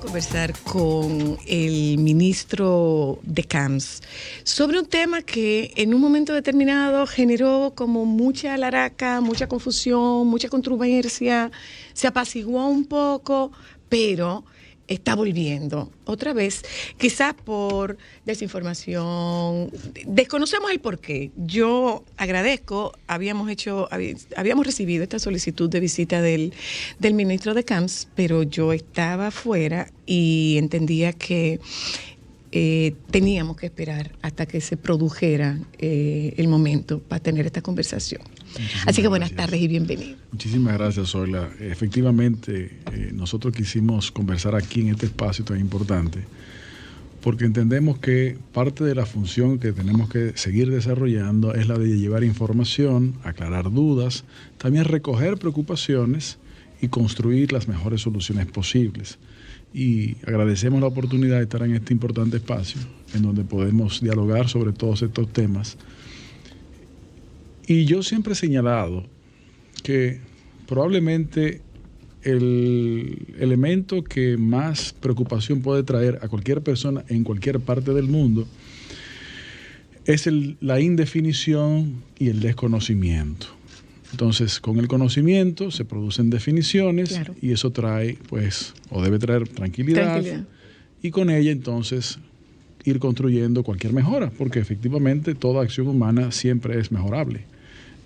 Conversar con el ministro de CAMS sobre un tema que en un momento determinado generó como mucha alaraca, mucha confusión, mucha controversia, se apaciguó un poco, pero está volviendo otra vez, quizás por desinformación, desconocemos el porqué. Yo agradezco, habíamos recibido esta solicitud de visita del ministro de CAMS, pero yo estaba afuera y entendía que teníamos que esperar hasta que se produjera el momento para tener esta conversación. Así que buenas tardes y bienvenido. Muchísimas gracias, Zoila. Efectivamente, nosotros quisimos conversar aquí en este espacio tan importante porque entendemos que parte de la función que tenemos que seguir desarrollando es la de llevar información, aclarar dudas, también recoger preocupaciones y construir las mejores soluciones posibles. Y agradecemos la oportunidad de estar en este importante espacio en donde podemos dialogar sobre todos estos temas. Y yo siempre he señalado que probablemente el elemento que más preocupación puede traer a cualquier persona en cualquier parte del mundo es la indefinición y el desconocimiento. Entonces, con el conocimiento se producen definiciones, claro, y eso trae, pues, o debe traer tranquilidad. Y con ella, entonces, ir construyendo cualquier mejora, porque efectivamente toda acción humana siempre es mejorable.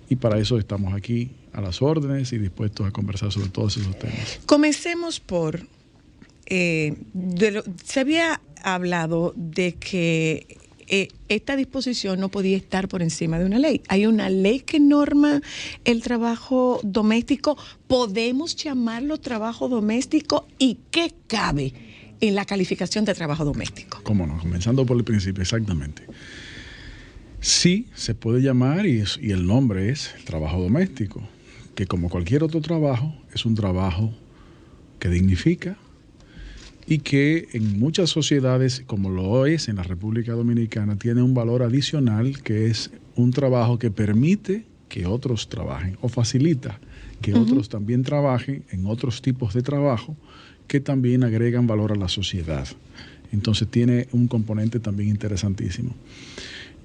Y para eso estamos aquí a las órdenes y dispuestos a conversar sobre todos esos temas. Comencemos por, se había hablado de que esta disposición no podía estar por encima de una ley. Hay una ley que norma el trabajo doméstico. ¿Podemos llamarlo trabajo doméstico? ¿Y qué cabe en la calificación de trabajo doméstico? ¿Cómo no? Comenzando por el principio, exactamente. Sí, se puede llamar, y el nombre es trabajo doméstico, que como cualquier otro trabajo, es un trabajo que dignifica y que en muchas sociedades, como lo es en la República Dominicana, tiene un valor adicional, que es un trabajo que permite que otros trabajen o facilita que otros también trabajen en otros tipos de trabajo que también agregan valor a la sociedad. Entonces tiene un componente también interesantísimo.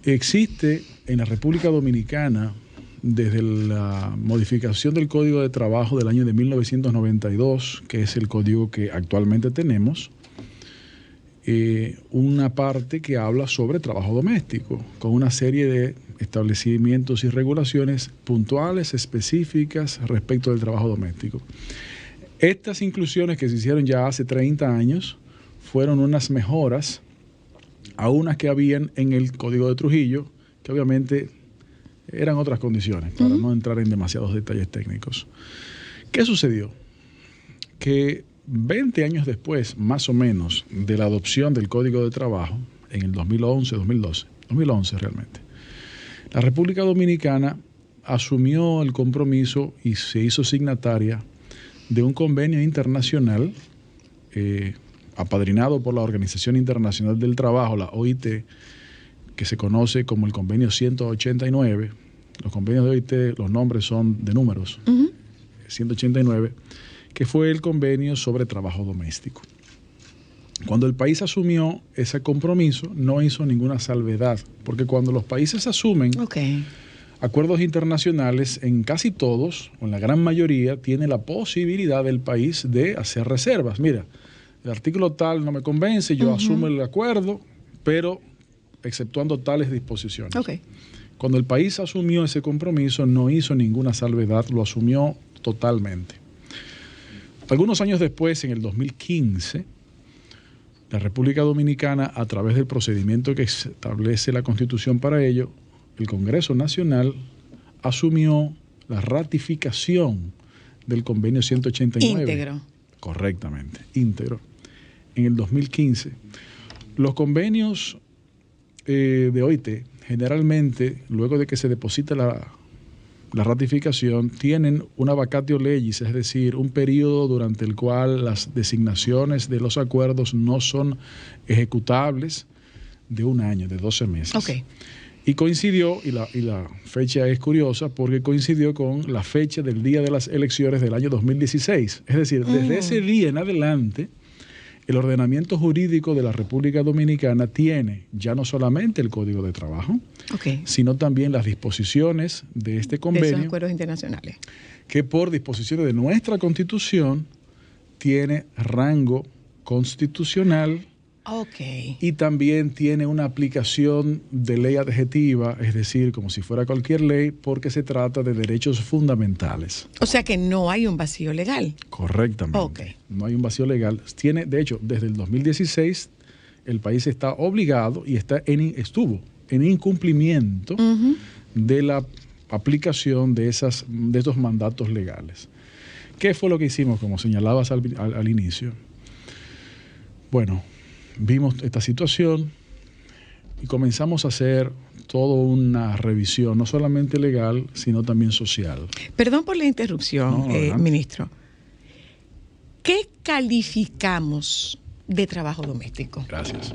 Existe en la República Dominicana, desde la modificación del Código de Trabajo del año de 1992, que es el código que actualmente tenemos, una parte que habla sobre trabajo doméstico, con una serie de establecimientos y regulaciones puntuales, específicas respecto del trabajo doméstico. Estas inclusiones que se hicieron ya hace 30 años fueron unas mejoras a unas que habían en el Código de Trujillo, que obviamente eran otras condiciones, para no entrar en demasiados detalles técnicos. ¿Qué sucedió? Que 20 años después, más o menos, de la adopción del Código de Trabajo, en el 2011 realmente, la República Dominicana asumió el compromiso y se hizo signataria de un convenio internacional apadrinado por la Organización Internacional del Trabajo, la OIT, que se conoce como el Convenio 189. Los convenios de OIT, los nombres son de números. 189, que fue el convenio sobre trabajo doméstico. Cuando el país asumió ese compromiso, no hizo ninguna salvedad, porque cuando los países asumen acuerdos internacionales, en casi todos, o en la gran mayoría, tiene la posibilidad del país de hacer reservas. Mira, el artículo tal no me convence, yo asumo el acuerdo, pero exceptuando tales disposiciones. Cuando el país asumió ese compromiso, no hizo ninguna salvedad, lo asumió totalmente. Algunos años después, en el 2015, la República Dominicana, a través del procedimiento que establece la Constitución para ello, el Congreso Nacional asumió la ratificación del Convenio 189. Íntegro. Correctamente, íntegro. En el 2015, los convenios de OIT, generalmente, luego de que se deposita la ratificación, tienen una vacatio legis, es decir, un periodo durante el cual las designaciones de los acuerdos no son ejecutables, de un año, de 12 meses. Y coincidió, y la fecha es curiosa, porque coincidió con la fecha del día de las elecciones del año 2016. Es decir, desde ese día en adelante, el ordenamiento jurídico de la República Dominicana tiene ya no solamente el Código de Trabajo, sino también las disposiciones de este convenio. De esos acuerdos internacionales. Que por disposiciones de nuestra Constitución tiene rango constitucional. Y también tiene una aplicación de ley adjetiva, es decir, como si fuera cualquier ley, porque se trata de derechos fundamentales. O sea que no hay un vacío legal. Correctamente. No hay un vacío legal. De hecho, desde el 2016 el país está obligado y estuvo en incumplimiento de la aplicación de estos mandatos legales. ¿Qué fue lo que hicimos, como señalabas al inicio? Bueno, vimos esta situación y comenzamos a hacer toda una revisión, no solamente legal, sino también social. Perdón por la interrupción, ministro. ¿Qué calificamos de trabajo doméstico? Gracias.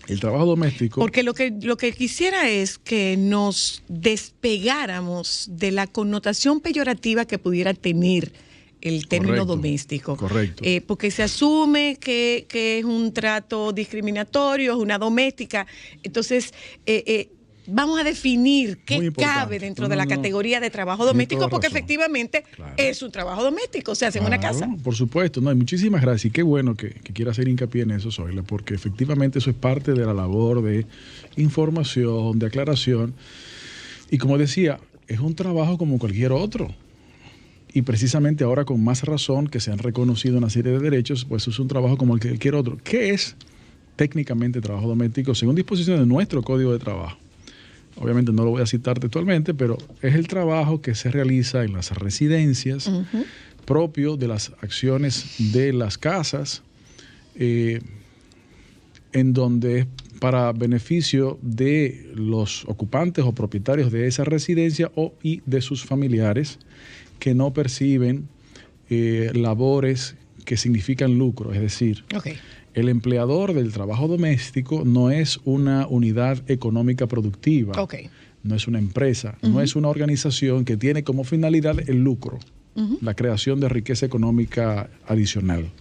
El trabajo doméstico... Porque lo que quisiera es que nos despegáramos de la connotación peyorativa que pudiera tener el término doméstico. Correcto. Porque se asume que es un trato discriminatorio, es una doméstica. Entonces, vamos a definir qué cabe dentro de la categoría de trabajo doméstico, porque efectivamente es un trabajo doméstico, se hace en una casa. Por supuesto, no, y muchísimas gracias. Y qué bueno que quiera hacer hincapié en eso, Zoila, porque efectivamente eso es parte de la labor de información, de aclaración. Y como decía, es un trabajo como cualquier otro. Y precisamente ahora con más razón que se han reconocido una serie de derechos, pues es un trabajo como cualquier otro. ¿Qué es técnicamente trabajo doméstico? Según disposiciones de nuestro Código de Trabajo. Obviamente no lo voy a citar textualmente, pero es el trabajo que se realiza en las residencias propio de las acciones de las casas, en donde es para beneficio de los ocupantes o propietarios de esa residencia y de sus familiares, que no perciben labores que significan lucro. Es decir, el empleador del trabajo doméstico no es una unidad económica productiva, no es una empresa, no es una organización que tiene como finalidad el lucro, la creación de riqueza económica adicional.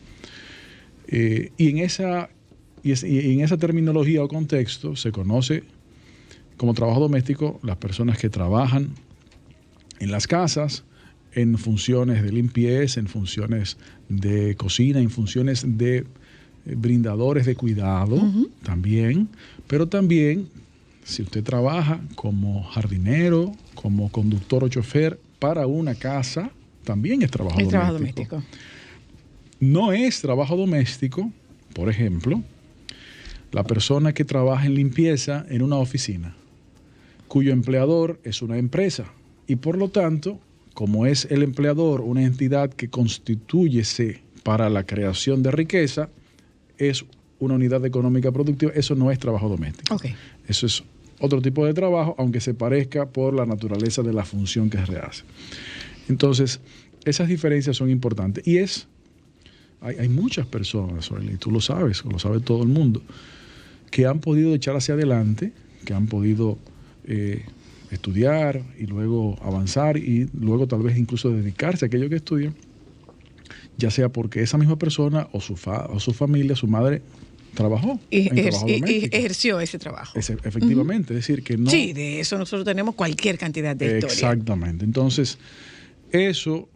Y en esa terminología o contexto se conoce como trabajo doméstico las personas que trabajan en las casas, en funciones de limpieza, en funciones de cocina, en funciones de brindadores de cuidado también, pero también si usted trabaja como jardinero, como conductor o chofer para una casa, también es trabajo doméstico. No es trabajo doméstico, por ejemplo, la persona que trabaja en limpieza en una oficina, cuyo empleador es una empresa y por lo tanto, como es el empleador una entidad que constituyese para la creación de riqueza, es una unidad económica productiva, eso no es trabajo doméstico. Eso es otro tipo de trabajo, aunque se parezca por la naturaleza de la función que se hace. Entonces, esas diferencias son importantes. Y hay muchas personas, y tú lo sabes, o lo sabe todo el mundo, que han podido echar hacia adelante, que han podido estudiar y luego avanzar y luego tal vez incluso dedicarse a aquello que estudian, ya sea porque esa misma persona o su familia, su madre, trabajó y ejerció ese trabajo. Efectivamente, es decir, que no... Sí, de eso nosotros tenemos cualquier cantidad de historia. Exactamente. Entonces, eso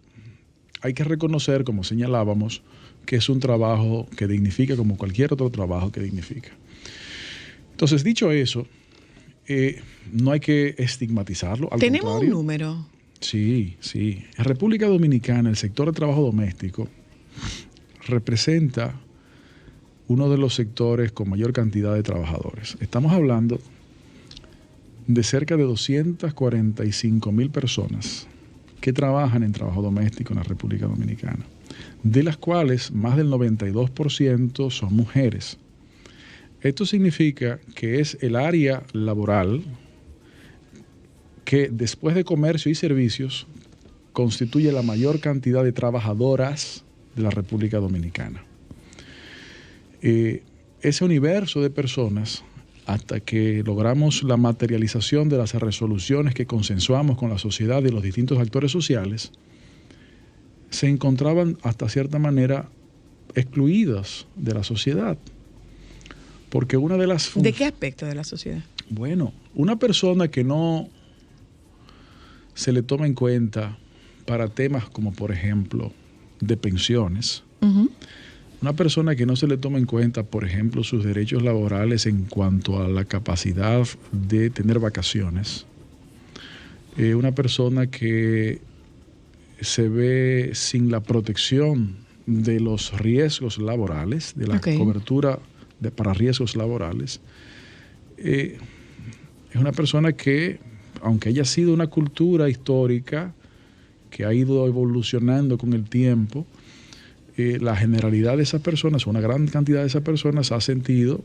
hay que reconocer, como señalábamos, que es un trabajo que dignifica como cualquier otro trabajo que dignifica. Entonces, dicho eso, no hay que estigmatizarlo. ¿Tenemos un número? Sí. En República Dominicana, el sector de trabajo doméstico representa uno de los sectores con mayor cantidad de trabajadores. Estamos hablando de cerca de 245,000 personas que trabajan en trabajo doméstico en la República Dominicana, de las cuales más del 92% son mujeres. Esto significa que es el área laboral que después de comercio y servicios constituye la mayor cantidad de trabajadoras de la República Dominicana. Ese universo de personas, hasta que logramos la materialización de las resoluciones que consensuamos con la sociedad y los distintos actores sociales, se encontraban hasta cierta manera excluidas de la sociedad. Porque una de las... ¿De qué aspecto de la sociedad? Bueno, una persona que no se le toma en cuenta para temas como, por ejemplo, de pensiones, una persona que no se le toma en cuenta, por ejemplo, sus derechos laborales en cuanto a la capacidad de tener vacaciones, una persona que se ve sin la protección de los riesgos laborales, de la cobertura para riesgos laborales, es una persona que, aunque haya sido una cultura histórica que ha ido evolucionando con el tiempo, la generalidad de esas personas, una gran cantidad de esas personas ha sentido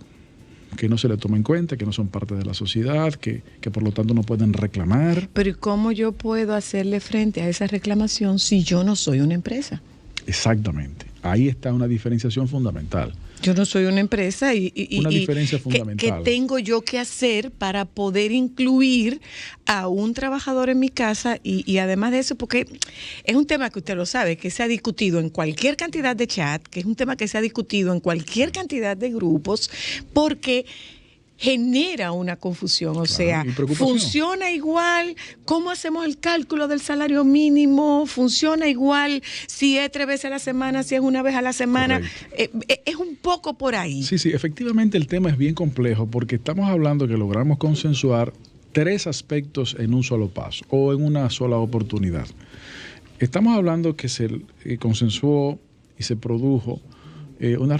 que no se le toma en cuenta, que no son parte de la sociedad, que por lo tanto no pueden reclamar. Pero ¿y cómo yo puedo hacerle frente a esa reclamación si yo no soy una empresa? Exactamente. Ahí está una diferenciación fundamental. Yo no soy una empresa una diferencia fundamental. ¿Qué tengo yo que hacer para poder incluir a un trabajador en mi casa? Y además de eso, porque es un tema que usted lo sabe, que se ha discutido en cualquier cantidad de chat, que es un tema que se ha discutido en cualquier cantidad de grupos, porque genera una confusión, o sea, funciona igual, ¿cómo hacemos el cálculo del salario mínimo? Funciona igual si es 3 veces a la semana, si es una vez a la semana, es un poco por ahí. Sí, efectivamente el tema es bien complejo porque estamos hablando que logramos consensuar 3 aspectos en un solo paso o en una sola oportunidad. Estamos hablando que se consensuó y se produjo una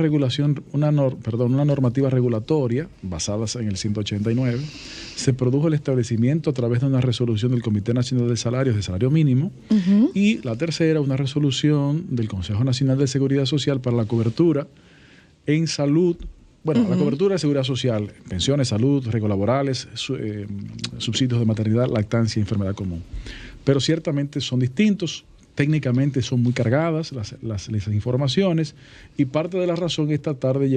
normativa regulatoria basada en el 189, se produjo el establecimiento a través de una resolución del Comité Nacional de Salarios de salario mínimo, y la tercera, una resolución del Consejo Nacional de Seguridad Social para la cobertura en salud, la cobertura de seguridad social, pensiones, salud, riesgos laborales, subsidios de maternidad, lactancia y enfermedad común. Pero ciertamente son distintos. Técnicamente son muy cargadas las informaciones, y parte de la razón es tratar de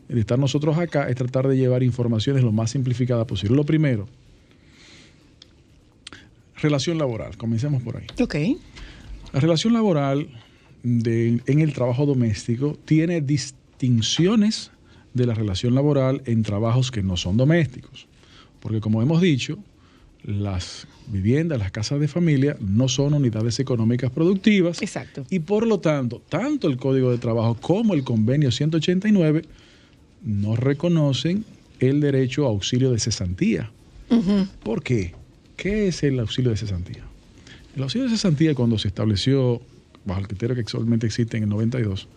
estar nosotros acá, es tratar de llevar informaciones lo más simplificadas posible. Lo primero, relación laboral. Comencemos por ahí. La relación laboral en el trabajo doméstico tiene distinciones de la relación laboral en trabajos que no son domésticos. Porque como hemos dicho, las viviendas, las casas de familia no son unidades económicas productivas. Exacto. Y por lo tanto, tanto el Código de Trabajo como el Convenio 189 no reconocen el derecho a auxilio de cesantía. ¿Por qué? ¿Qué es el auxilio de cesantía? El auxilio de cesantía, cuando se estableció bajo el criterio que actualmente existe en el 92,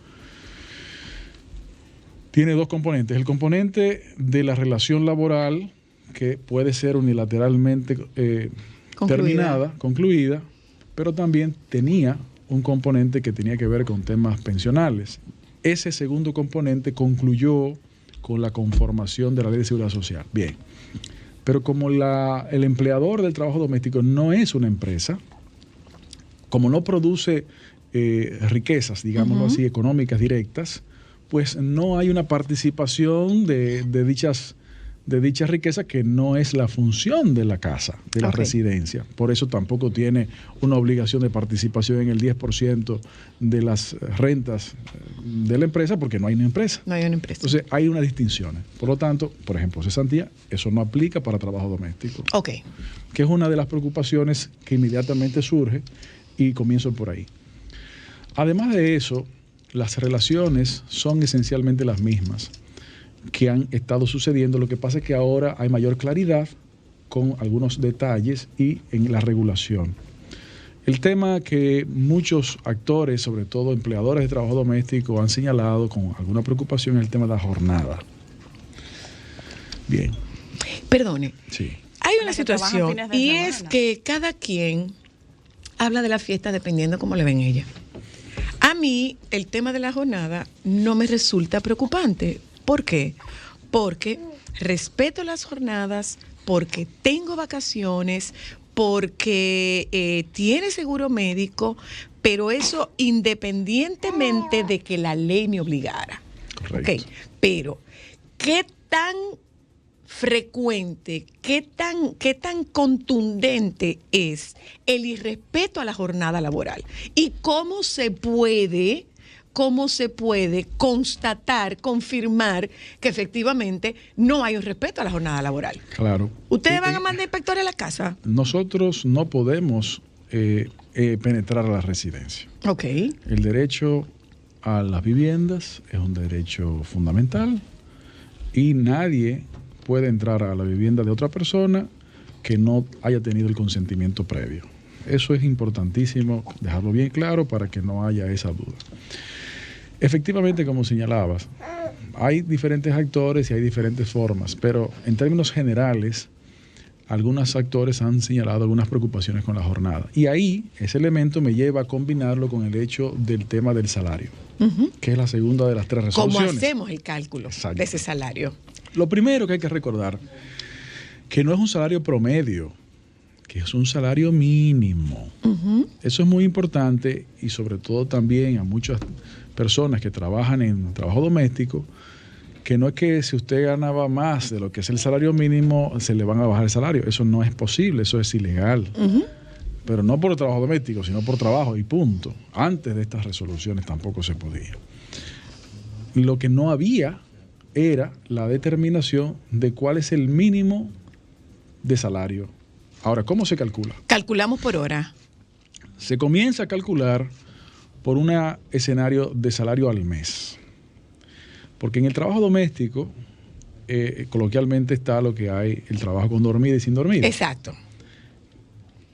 tiene 2 componentes. El componente de la relación laboral, que puede ser unilateralmente concluida, pero también tenía un componente que tenía que ver con temas pensionales. Ese segundo componente concluyó con la conformación de la Ley de Seguridad Social. Bien, pero como el empleador del trabajo doméstico no es una empresa, como no produce riquezas, digámoslo así, económicas directas, pues no hay una participación de dichas riquezas, que no es la función de la casa, de la residencia. Por eso tampoco tiene una obligación de participación en el 10% de las rentas de la empresa, porque no hay una empresa. No hay una empresa. Entonces hay unas distinciones. Por lo tanto, por ejemplo, cesantía, eso no aplica para trabajo doméstico. Que es una de las preocupaciones que inmediatamente surge, y comienzo por ahí. Además de eso, las relaciones son esencialmente las mismas que han estado sucediendo. Lo que pasa es que ahora hay mayor claridad con algunos detalles y en la regulación. El tema que muchos actores, sobre todo empleadores de trabajo doméstico, han señalado con alguna preocupación es el tema de la jornada. Bien. Perdone. Sí. Hay una situación, y es que cada quien habla de la fiesta dependiendo cómo le ven ella. A mí el tema de la jornada no me resulta preocupante. ¿Por qué? Porque respeto las jornadas, porque tengo vacaciones, porque tiene seguro médico, pero eso independientemente de que la ley me obligara. Correcto. Pero, ¿qué tan frecuente, qué tan contundente es el irrespeto a la jornada laboral? ¿Y cómo se puede cómo se puede constatar, confirmar que efectivamente no hay un respeto a la jornada laboral. Claro. ¿Ustedes van a mandar inspectores a la casa? Nosotros no podemos penetrar a la residencia. Ok. El derecho a las viviendas es un derecho fundamental y nadie puede entrar a la vivienda de otra persona que no haya tenido el consentimiento previo. Eso es importantísimo dejarlo bien claro para que no haya esa duda. Efectivamente, como señalabas, hay diferentes actores y hay diferentes formas, pero en términos generales, algunos actores han señalado algunas preocupaciones con la jornada. Y ahí ese elemento me lleva a combinarlo con el hecho del tema del salario, que es la segunda de las tres resoluciones. ¿Cómo hacemos el cálculo de ese salario? Lo primero que hay que recordar, que no es un salario promedio, que es un salario mínimo. Eso es muy importante y sobre todo también a muchas personas que trabajan en trabajo doméstico, que no es que si usted ganaba más de lo que es el salario mínimo, se le van a bajar el salario. Eso no es posible, eso es ilegal. Pero no por el trabajo doméstico, sino por trabajo y punto. Antes de estas resoluciones tampoco se podía. Lo que no había era la determinación de cuál es el mínimo de salario. Ahora, ¿cómo se calcula? Calculamos por hora. Se comienza a calcular por un escenario de salario al mes. Porque en el trabajo doméstico, coloquialmente está lo que hay, el trabajo con dormida y sin dormida. Exacto.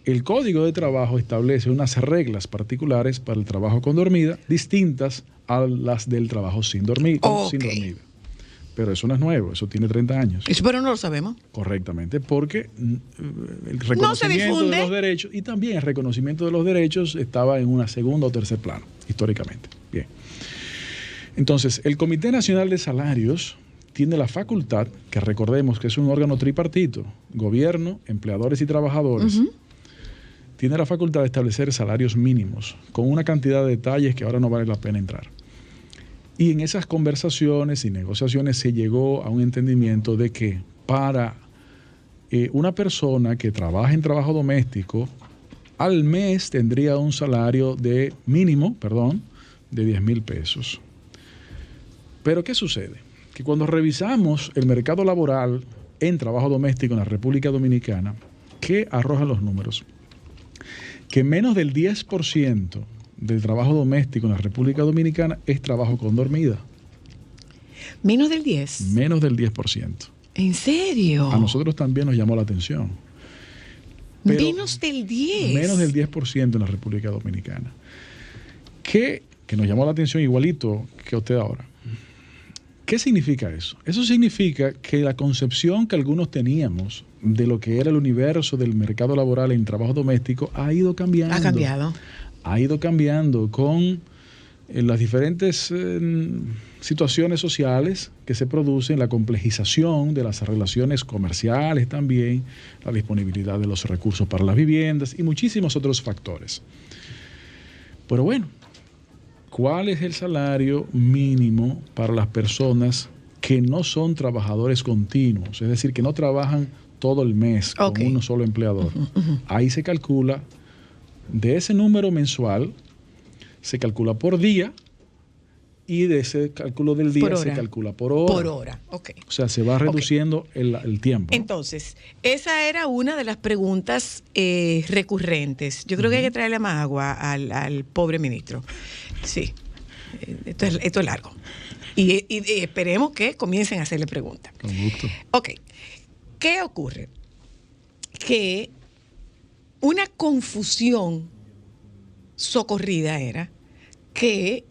El Código de Trabajo establece unas reglas particulares para el trabajo con dormida, distintas a las del trabajo sin dormir, sin dormida. Pero eso no es nuevo, eso tiene 30 años. Eso pero no lo sabemos. Correctamente, porque el reconocimiento de los derechos y también el reconocimiento de los derechos estaba en una segunda o tercer plano, históricamente. Bien. Entonces, el Comité Nacional de Salarios tiene la facultad, que recordemos que es un órgano tripartito, gobierno, empleadores y trabajadores, tiene la facultad de establecer salarios mínimos con una cantidad de detalles que ahora no vale la pena entrar. Y en esas conversaciones y negociaciones se llegó a un entendimiento de que para una persona que trabaja en trabajo doméstico, al mes tendría un salario de mínimo, de 10,000 pesos. Pero ¿qué sucede? Que cuando revisamos el mercado laboral en trabajo doméstico en la República Dominicana, ¿qué arrojan los números? Que menos del 10% del trabajo doméstico en la República Dominicana es trabajo con dormida. ¿Menos del 10? Menos del 10%. ¿En serio? A nosotros también nos llamó la atención. Pero menos del 10. Menos del 10% en la República Dominicana. Que nos llamó la atención igualito que usted ahora. ¿Qué significa eso? Eso significa que la concepción que algunos teníamos de lo que era el universo del mercado laboral en trabajo doméstico ha ido cambiando. Ha cambiado. Ha ido cambiando con las diferentes situaciones sociales que se producen, la complejización de las relaciones comerciales también, la disponibilidad de los recursos para las viviendas y muchísimos otros factores. Pero bueno, ¿cuál es el salario mínimo para las personas que no son trabajadores continuos? Es decir, que no trabajan todo el mes con uno solo empleador. Ahí se calcula, de ese número mensual, se calcula por día y de ese cálculo del día se calcula por hora. Por hora, ok. O sea, se va reduciendo el tiempo. Entonces, esa era una de las preguntas recurrentes. Yo creo que hay que traerle más agua al pobre ministro. Sí, esto es largo. Y esperemos que comiencen a hacerle preguntas. Con gusto. Ok, ¿qué ocurre? Que una confusión socorrida era que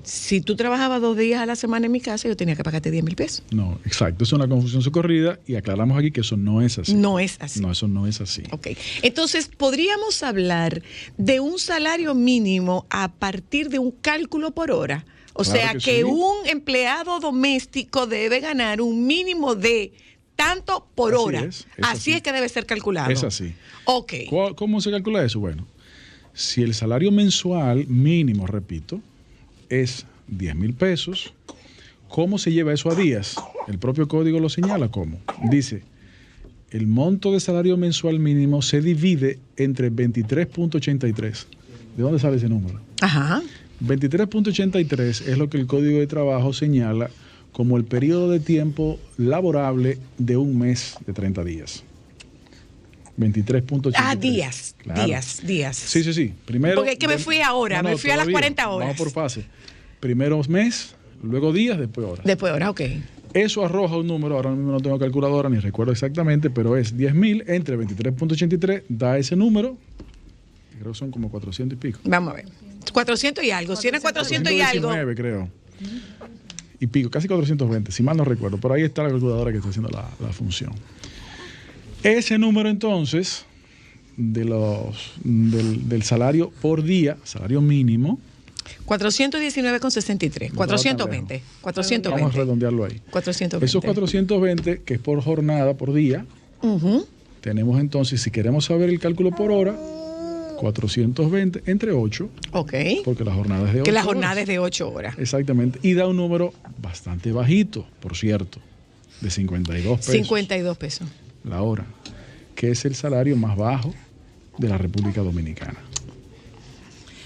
si tú trabajabas 2 días a la semana en mi casa, yo tenía que pagarte 10,000 pesos. No, exacto. Es una confusión socorrida y aclaramos aquí que eso no es así. No es así. No, eso no es así. Ok. Entonces, ¿podríamos hablar de un salario mínimo a partir de un cálculo por hora? O Claro sea, que sí. un empleado doméstico debe ganar un mínimo de tanto por Así hora. es así es que debe ser calculado. Es así. Ok. ¿Cómo se calcula eso? Bueno, si el salario mensual mínimo, repito, es 10,000 pesos, ¿cómo se lleva eso a días? El propio código lo señala como. Dice, el monto de salario mensual mínimo se divide entre 23.83. ¿De dónde sale ese número? Ajá. 23.83 es lo que el Código de Trabajo señala como el periodo de tiempo laborable de un mes de 30 días. 23.83. Ah, días. Claro. Días. Sí. Primero. Porque es que me fui ahora, me fui a las 40 horas. Vamos por fase. Primero mes, luego días, después horas. Después horas, ok. Eso arroja un número, ahora mismo no tengo calculadora ni recuerdo exactamente, pero es 10.000 entre 23.83, da ese número, creo que son como 400 y pico. Vamos a ver. 400 y algo, si eran 400 y algo. 419 creo. Y pico, casi 420, si mal no recuerdo. Por ahí está la calculadora que está haciendo la función. Ese número entonces del salario por día, salario mínimo. 419,63. 420. Vamos a redondearlo ahí. 420. Esos 420, que es por jornada, por día, tenemos entonces, si queremos saber el cálculo por hora, 420 entre 8. Ok. Porque la jornada es de 8 Que la horas. jornada es de 8 horas. Exactamente. Y da un número bastante bajito, por cierto, de 52 pesos. 52 pesos. La hora, que es el salario más bajo de la República Dominicana.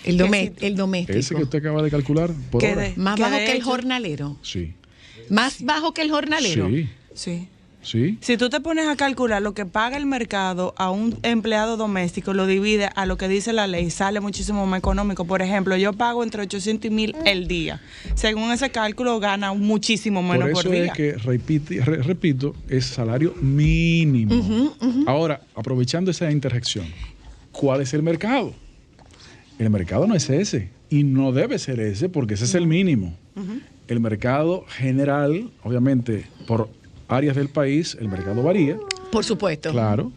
El doméstico. Ese que usted acaba de calcular por hora. Más bajo que el jornalero. Sí. Más bajo que el jornalero. Sí. Si tú te pones a calcular lo que paga el mercado a un empleado doméstico, lo divide a lo que dice la ley, sale muchísimo más económico. Por ejemplo, yo pago entre 800 y 1,000 el día. Según ese cálculo, gana muchísimo menos por día. Por eso es que, repito, es salario mínimo. Ahora, aprovechando esa interjección, ¿cuál es el mercado? El mercado no es ese y no debe ser ese porque ese es el mínimo. El mercado general, obviamente, por áreas del país, el mercado varía. Por supuesto. Claro.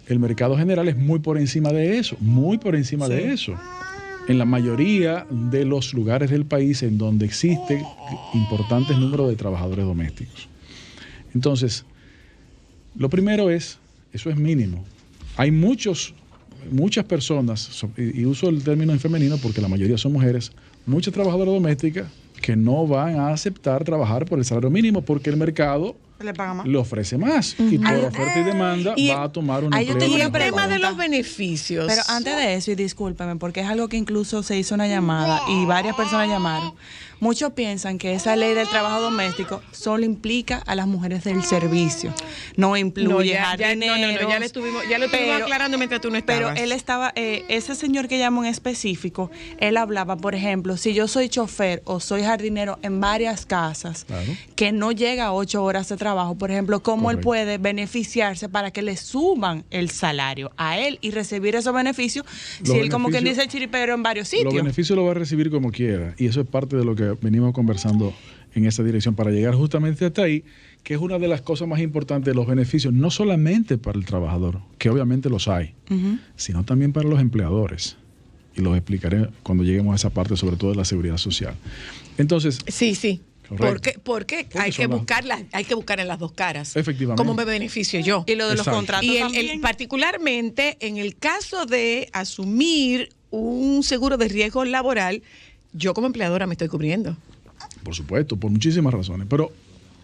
El mercado general es muy por encima de eso, muy por encima de eso. En la mayoría de los lugares del país en donde existe importantes números de trabajadores domésticos. Entonces, lo primero es, eso es mínimo. Hay muchas personas, y uso el término en femenino porque la mayoría son mujeres, muchas trabajadoras domésticas que no van a aceptar trabajar por el salario mínimo porque el mercado le paga más, le ofrece más y por oferta y demanda va a tomar un empleo. Y el tema de los beneficios. Pero antes de eso, y discúlpeme, porque es algo que incluso se hizo una llamada y varias personas llamaron. Muchos piensan que esa ley del trabajo doméstico solo implica a las mujeres del servicio. No incluye jardineros. Ya lo estuvimos aclarando mientras tú no estabas. Pero él estaba, ese señor que llamó en específico, él hablaba, por ejemplo, si yo soy chofer o soy jardinero en varias casas, que no llega a 8 horas de trabajo, por ejemplo, ¿cómo él puede beneficiarse para que le suban el salario a él y recibir esos beneficios? Si él, como quien dice, el chiripero en varios sitios. Los beneficios los va a recibir como quiera y eso es parte de lo que venimos conversando en esa dirección para llegar justamente hasta ahí, que es una de las cosas más importantes de los beneficios, no solamente para el trabajador, que obviamente los hay, sino también para los empleadores. Y los explicaré cuando lleguemos a esa parte, sobre todo de la seguridad social. Entonces, sí. Porque hay que buscar en las dos caras. Efectivamente. ¿Cómo me beneficio yo? Y lo de los contratos y también. Particularmente en el caso de asumir un seguro de riesgo laboral, yo como empleadora me estoy cubriendo. Por supuesto, por muchísimas razones. Pero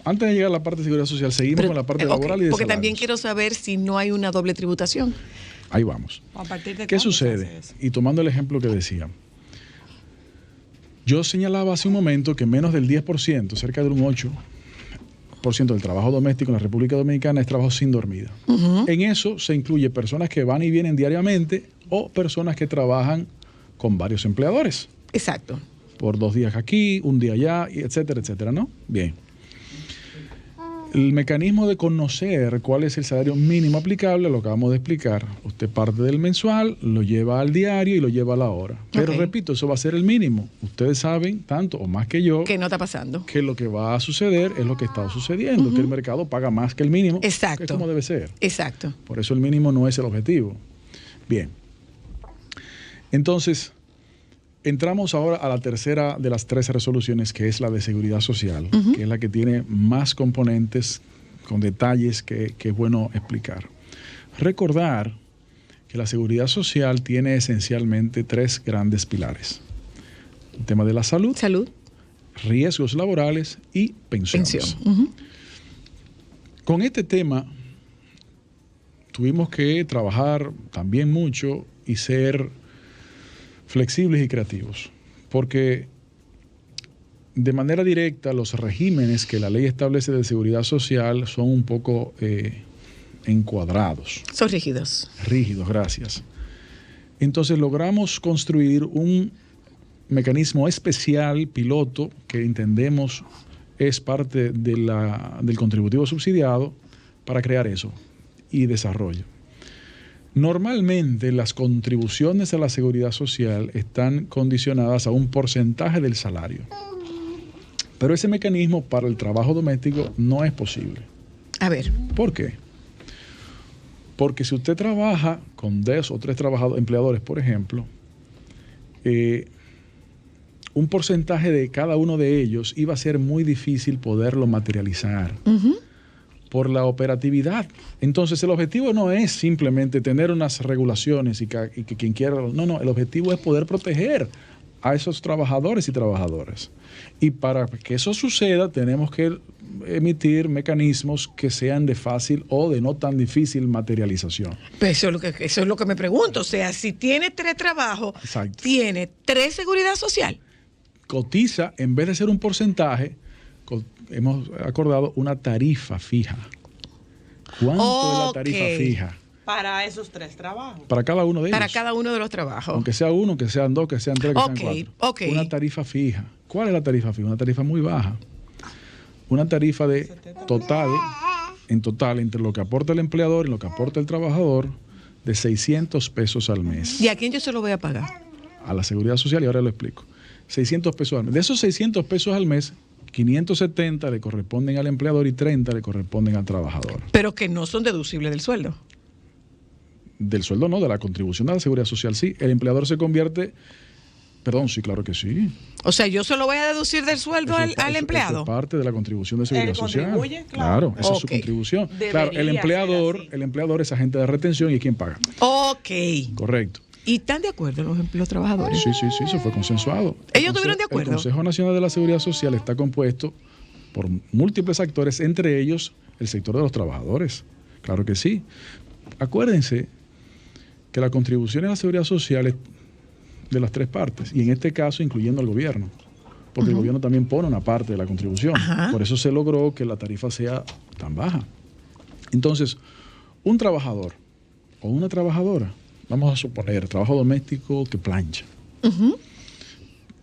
antes de llegar a la parte de seguridad social, seguimos con la parte laboral y de porque salarios. también quiero saber si no hay una doble tributación. Ahí vamos. ¿A partir de ¿Qué sucede? Y tomando el ejemplo que decía, yo señalaba hace un momento que menos del 10%, cerca de un 8% del trabajo doméstico en la República Dominicana es trabajo sin dormida. En eso se incluye personas que van y vienen diariamente o personas que trabajan con varios empleadores. Exacto. Por 2 días aquí, un día allá, etcétera, etcétera, ¿no? Bien. El mecanismo de conocer cuál es el salario mínimo aplicable, lo acabamos de explicar. Usted parte del mensual, lo lleva al diario y lo lleva a la hora. Pero repito, eso va a ser el mínimo. Ustedes saben, tanto o más que yo, que no está pasando. Que lo que va a suceder es lo que está sucediendo, que el mercado paga más que el mínimo. Exacto. Que es como debe ser. Exacto. Por eso el mínimo no es el objetivo. Bien. Entonces, entramos ahora a la tercera de las 3 resoluciones, que es la de seguridad social, que es la que tiene más componentes con detalles que es bueno explicar. Recordar que la seguridad social tiene esencialmente 3 grandes pilares. El tema de la salud, riesgos laborales y pensiones. Con este tema tuvimos que trabajar también mucho y ser flexibles y creativos, porque de manera directa los regímenes que la ley establece de seguridad social son un poco encuadrados. Son rígidos. Rígidos, gracias. Entonces logramos construir un mecanismo especial, piloto, que entendemos es parte del contributivo subsidiado para crear eso y desarrollo. Normalmente las contribuciones a la seguridad social están condicionadas a un porcentaje del salario. Pero ese mecanismo para el trabajo doméstico no es posible. A ver. ¿Por qué? Porque si usted trabaja con 2 o 3 empleadores, por ejemplo, un porcentaje de cada uno de ellos iba a ser muy difícil poderlo materializar por la operatividad. Entonces el objetivo no es simplemente tener unas regulaciones y que quien quiera... No, el objetivo es poder proteger a esos trabajadores y trabajadoras. Y para que eso suceda tenemos que emitir mecanismos que sean de fácil o de no tan difícil materialización. Pues eso es lo que me pregunto. O sea, si tiene 3 trabajos, exacto, tiene 3 seguridad social. Cotiza, en vez de ser un porcentaje, hemos acordado una tarifa fija. ¿Cuánto es la tarifa fija? Para esos 3 trabajos. Para cada uno de ellos. Para cada uno de los trabajos. Aunque sea 1, que sean 2, que sean 3, que sean 4. Okay. Una tarifa fija. ¿Cuál es la tarifa fija? Una tarifa muy baja. Una tarifa de total, entre lo que aporta el empleador y lo que aporta el trabajador, de 600 pesos al mes. ¿Y a quién yo se lo voy a pagar? A la Seguridad Social, y ahora lo explico. 600 pesos al mes. De esos 600 pesos al mes, 570 le corresponden al empleador y 30 le corresponden al trabajador. Pero que no son deducibles del sueldo. Del sueldo no, de la contribución a la Seguridad Social sí. El empleador se convierte... Perdón, sí, claro que sí. O sea, ¿yo se lo voy a deducir del sueldo al empleado? Eso es parte de la contribución de Seguridad Social. Claro, esa es su contribución. Claro, el empleador es agente de retención y es quien paga. Ok. Correcto. ¿Y están de acuerdo los trabajadores? Sí, eso fue consensuado. ¿Ellos estuvieron de acuerdo? El Consejo Nacional de la Seguridad Social está compuesto por múltiples actores, entre ellos el sector de los trabajadores. Claro que sí. Acuérdense que la contribución a la Seguridad Social es de las 3 partes, y en este caso incluyendo al gobierno, porque el gobierno también pone una parte de la contribución. Por eso se logró que la tarifa sea tan baja. Entonces, un trabajador o una trabajadora, vamos a suponer, trabajo doméstico que plancha,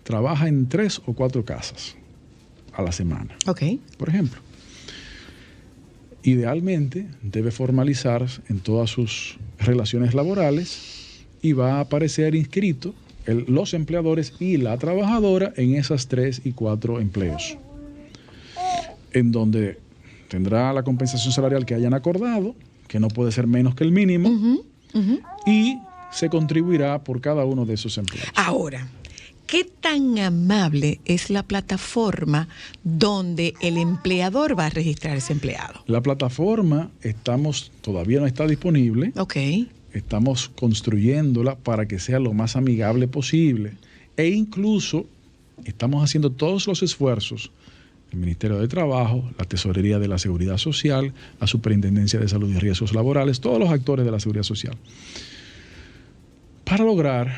trabaja en 3 o 4 casas a la semana, por ejemplo. Idealmente debe formalizar en todas sus relaciones laborales y va a aparecer inscrito los empleadores y la trabajadora en esas 3 y 4 empleos, en donde tendrá la compensación salarial que hayan acordado, que no puede ser menos que el mínimo, y se contribuirá por cada uno de esos empleos. Ahora, ¿qué tan amable es la plataforma donde el empleador va a registrar ese empleado? La plataforma todavía no está disponible. Estamos construyéndola para que sea lo más amigable posible. E incluso estamos haciendo todos los esfuerzos, el Ministerio de Trabajo, la Tesorería de la Seguridad Social, la Superintendencia de Salud y Riesgos Laborales, todos los actores de la Seguridad Social, para lograr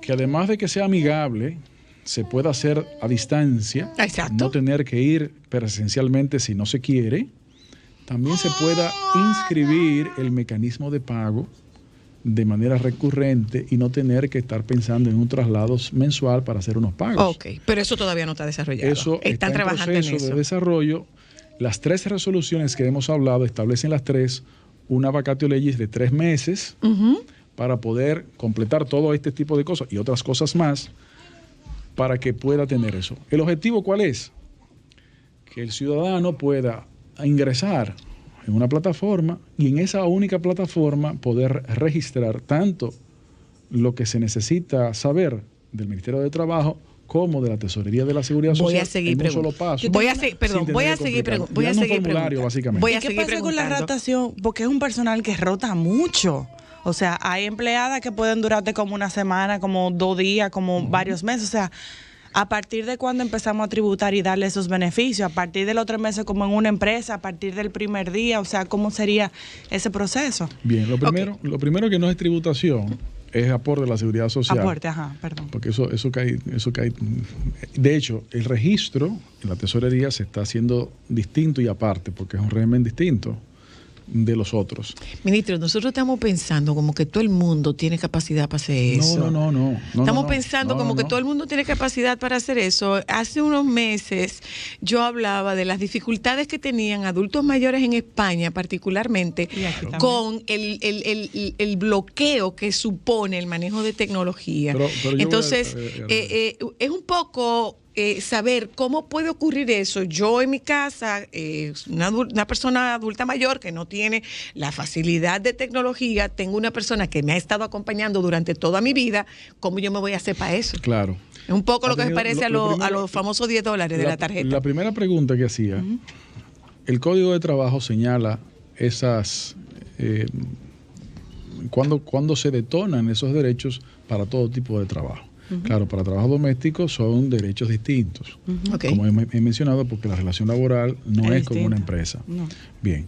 que además de que sea amigable, se pueda hacer a distancia, no tener que ir presencialmente si no se quiere, también se pueda inscribir el mecanismo de pago de manera recurrente y no tener que estar pensando en un traslado mensual para hacer unos pagos. Pero eso todavía no está desarrollado. Eso están trabajando en proceso de desarrollo. Las 3 resoluciones que hemos hablado establecen las 3 una vacatio legis de 3 meses para poder completar todo este tipo de cosas y otras cosas más para que pueda tener eso. ¿El objetivo cuál es? Que el ciudadano pueda ingresar en una plataforma y en esa única plataforma poder registrar tanto lo que se necesita saber del Ministerio de Trabajo como de la Tesorería de la Seguridad Social. Voy a seguir en un solo paso. Voy a seguir preguntando. ¿Qué pasa con la rotación? Porque es un personal que rota mucho. O sea, hay empleadas que pueden durarte como una semana, como 2 días, como varios meses. O sea, ¿a partir de cuándo empezamos a tributar y darle esos beneficios? ¿A partir de los 3 meses como en una empresa? ¿A partir del primer día? O sea, ¿cómo sería ese proceso? Bien, lo primero que no es tributación Es aporte de la Seguridad Social. Aporte, ajá, perdón. Porque eso cae. De hecho, el registro en la tesorería se está haciendo distinto y aparte, porque es un régimen distinto de los otros. Ministro, nosotros estamos pensando como que todo el mundo tiene capacidad para hacer eso. No. Estamos pensando como que todo el mundo tiene capacidad para hacer eso. Hace unos meses yo hablaba de las dificultades que tenían adultos mayores en España, particularmente, con el bloqueo que supone el manejo de tecnología. Pero entonces, es un poco... saber cómo puede ocurrir eso. Yo en mi casa, una persona adulta mayor que no tiene la facilidad de tecnología, tengo una persona que me ha estado acompañando durante toda mi vida, ¿cómo yo me voy a hacer para eso? Claro. Es un poco lo que se parece a los famosos $10 de la tarjeta. La primera pregunta que hacía, el Código de Trabajo señala esas... cuando se detonan esos derechos para todo tipo de trabajo. Claro, para trabajo doméstico son derechos distintos, como he mencionado, porque la relación laboral no es como una empresa. No. Bien,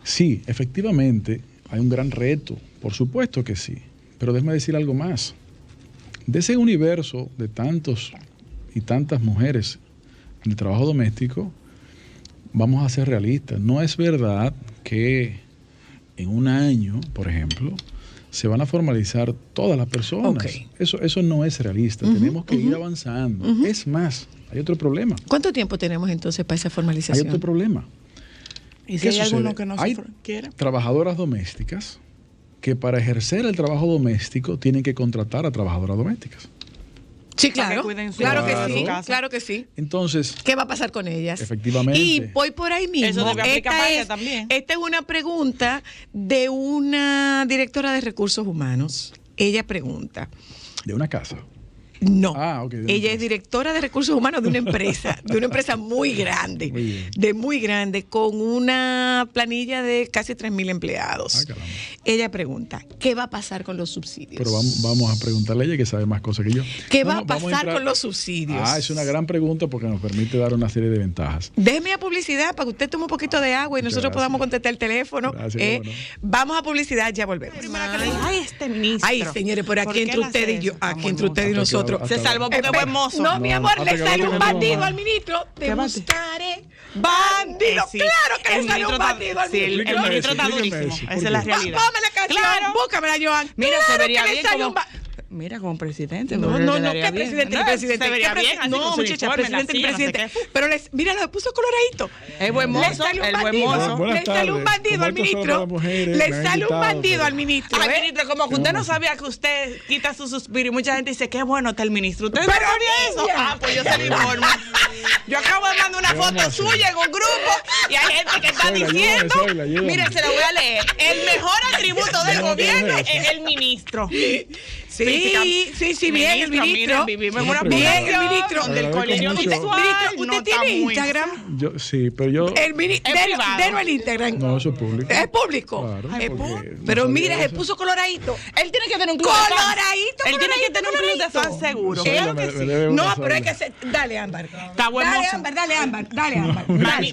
sí, efectivamente hay un gran reto, por supuesto que sí, pero déjeme decir algo más. De ese universo de tantos y tantas mujeres en el trabajo doméstico, vamos a ser realistas. No es verdad que en un año, por ejemplo, se van a formalizar todas las personas. Eso no es realista. Tenemos que ir avanzando. Es más, hay otro problema. ¿Cuánto tiempo tenemos entonces para esa formalización? Hay otro problema. ¿Y si hay alguno que no hay quiera? Trabajadoras domésticas que para ejercer el trabajo doméstico tienen que contratar a trabajadoras domésticas. Sí, claro, claro que sí. Entonces, ¿qué va a pasar con ellas? Efectivamente. Y voy por ahí mismo. Eso debe aplicar para ella también. Esta es una pregunta de una directora de recursos humanos. Ella pregunta. ¿De una casa? No. Okay, ella es directora de recursos humanos de una empresa muy grande, muy grande, con una planilla de casi 3,000 empleados. Ella pregunta, ¿qué va a pasar con los subsidios? Pero vamos a preguntarle a ella, que sabe más cosas que yo. ¿Qué va a pasar con los subsidios? Es una gran pregunta porque nos permite dar una serie de ventajas. Déjeme a publicidad para que usted tome un poquito de agua y nosotros podamos contestar el teléfono. Vamos a publicidad, ya volvemos. Ay, este ministro. Ay, señores, por aquí entre usted y yo, aquí entre usted y nosotros. Se salvó porque es buen mozo. No, mi amor, le sale un bandido al ministro. Te buscaré. Bandido. Claro que le sale un bandido al ministro. El ministro está durísimo. Esa es la realidad. Póngame la canción. Búscamela, Joan. Mira, se vería bien Mira, como presidente. No, ¿qué presidente? ¿Qué presidente? Se vería bien. No, muchacha, presidente, presidente. Pero mira, lo puso coloradito. Es buen mozo. El buen mozo. Le sale un bandido al ministro. Le sale un bandido al ministro. Ay, ministro, como que usted no sabía que usted quita su suspiro y mucha gente dice, qué bueno está el ministro. ¿Usted no sabía eso? Pues yo se lo informo. Yo acabo de mandar una foto suya en un grupo y hay gente que está diciendo, mire, se lo voy a leer. El mejor atributo del gobierno es el ministro. Sí, bien el ministro. Vivimos en una bien el ministro. Del colegio visual. ¿Usted tiene Instagram? Pero yo... El ministro, dero el Instagram. No, eso es público. ¿Es público? Claro. Es público. Pero mira, se puso coloradito. Él tiene que tener un club de fans. Coloradito. Él tiene que tener un club de fans seguro. Claro que sí. No, pero hay que ser... Dale, Ámbar. Está buen mozo. Dale, Ámbar.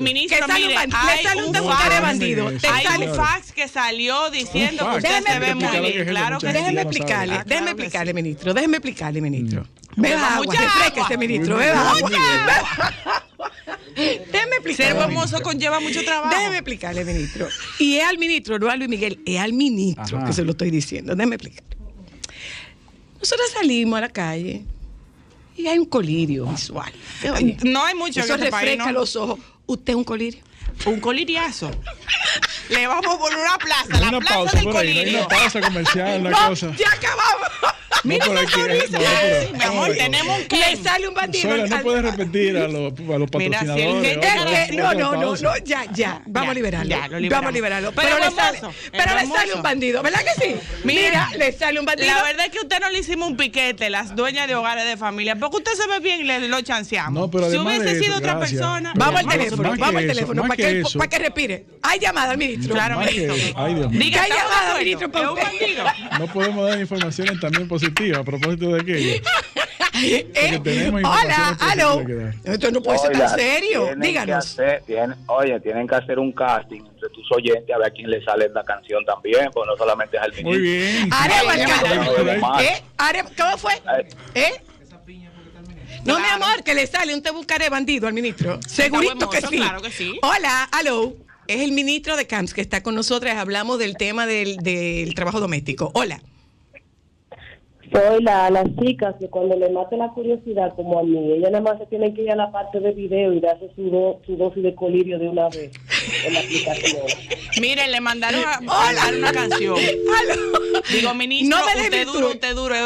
Ministro, mire, hay un buscaré bandido. Hay un fax que salió diciendo que usted se ve muy bien. Claro que déjeme explicarle, ministro. Déjeme explicarle, ministro. Beba agua, refresquese, ministro. Beba agua. Déjeme explicarle. Ser buen mozo conlleva mucho trabajo. Déjeme explicarle, ministro. Y es al ministro, no a Luis Miguel, es al ministro que se lo estoy diciendo. Déjeme explicarle. Nosotros salimos a la calle y hay un colirio visual. Oye, no hay mucho eso refresca los ojos. ¿Usted es un colirio? Un coliriazo. Le vamos por una plaza, la plaza pausa del por ahí, colirio. una pausa comercial, una cosa. Ya acabamos. Mira esa sonrisa. Mi amor, tenemos un le sale un bandido. No puedes repetir a los patrocinadores. No, ya. Vamos a liberarlo. Pero le sale un bandido, ¿verdad que sí? Mira, le sale un bandido. La verdad es que usted no le hicimos un piquete, las dueñas de hogares de familia, porque usted se ve bien y lo chanceamos. No, pero si hubiese sido otra persona. Vamos al teléfono para que respire. Hay llamada al ministro. Claro, ministro. Ay, Dios mío. Diga, hay llamada al ministro. Es un bandido. No podemos dar informaciones también positivas a propósito de aquello. Hola, aló. Esto no puede ser tan serio. Díganos. Tienen que hacer un casting entre tus oyentes a ver a quién le sale la canción también, pues no solamente es al ministro. Muy bien. ¿Cómo fue? No, mi amor, que le sale un te buscaré bandido al ministro. Segurito que sí. Claro que sí. Hola, aló. Es el ministro de Camps que está con nosotras. Hablamos del tema del trabajo doméstico. Hola. Soy las chicas que cuando le mate la curiosidad, como a mí, ella nada más se tiene que ir a la parte de video y darse su dosis de colirio de una vez en la aplicación. Miren, le mandaron una canción. Digo, ministro, no me usted duro.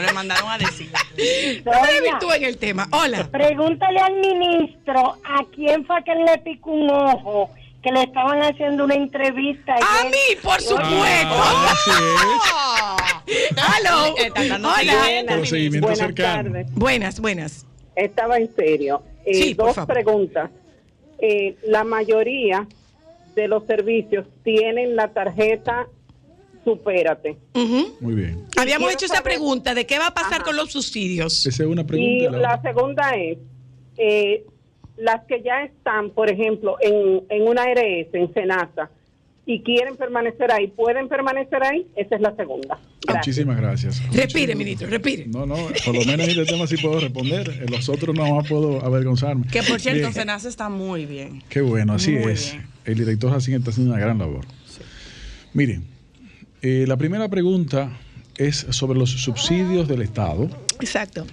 Le mandaron a decir. No me tú en el tema. Hola. Pregúntale al ministro a quién fue que le picó un ojo, que le estaban haciendo una entrevista. A mí, por supuesto. ¡Aló! Hola. Buenas tardes. Buenas. Estaba en serio. Sí, dos preguntas. La mayoría de los servicios tienen la tarjeta Supérate. Muy bien. Habíamos hecho esa pregunta de qué va a pasar con los subsidios. Esa es una pregunta. Y la segunda es, las que ya están, por ejemplo, en una ARS, en SENASA, y quieren permanecer ahí, ¿pueden permanecer ahí? Esa es la segunda. Gracias. Muchísimas gracias. Respire, ministro, respire. No, por lo menos en este tema sí puedo responder. En los otros no más puedo avergonzarme. Que por cierto, SENASA está muy bien. Qué bueno, así muy es. Bien. El director Jacín está haciendo una gran labor. Sí. Miren, la primera pregunta es sobre los subsidios del Estado. Exacto.